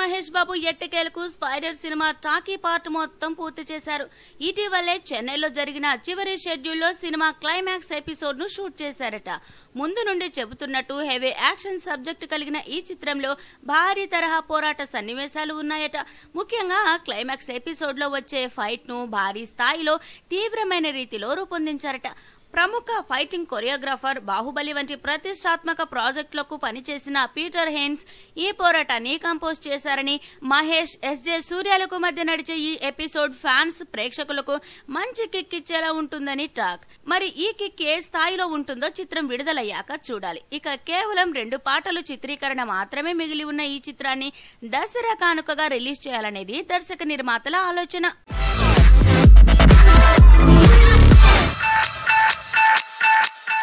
మహేష్ బాబు ఎట్టకేలకు spider cinema talkie part మొత్తం పూర్తి చేశారు. ఇటీవలే చెన్నైలో జరిగిన చివరి షెడ్యూల్లో సినిమా క్లైమాక్స్ ఎపిసోడ్ ను షూట్ చేశారట. ముందు నుండి చెబుతున్నట్టు హెవీ యాక్షన్ సబ్జెక్ట్ కలిగిన ఈ చిత్రంలో భారీ తరహా పోరాట సన్నివేశాలు ఉన్నాయట. ముఖ్యంగా క్లైమాక్స్ ఎపిసోడ్ లో వచ్చే ఫైట్ ను భారీ స్థాయిలో తీవ్రమైన రీతిలో రూపొందించారట. ప్రముఖ ఫైటింగ్ కొరియోగ్రాఫర్ బాహుబలి వంటి ప్రతిష్టాత్మక ప్రాజెక్టులకు పనిచేసిన పీటర్ హెయిన్స్ ఈ పోరాటాన్ని కంపోజ్ చేశారని, మహేష్, ఎస్జే సూర్యాలకు మధ్య నడిచే ఈ ఎపిసోడ్ ఫ్యాన్స్, ప్రేక్షకులకు మంచి కిక్ ఇచ్చేలా ఉంటుందని టాక్. మరి ఈ కిక్ ఏ స్థాయిలో ఉంటుందో చిత్రం విడుదలయ్యాక చూడాలి. ఇక కేవలం 2 పాటలు చిత్రీకరణ మాత్రమే మిగిలి ఉన్న ఈ చిత్రాన్ని దసరా కానుకగా రిలీజ్ చేయాలనేది దర్శక నిర్మాతల ఆలోచన.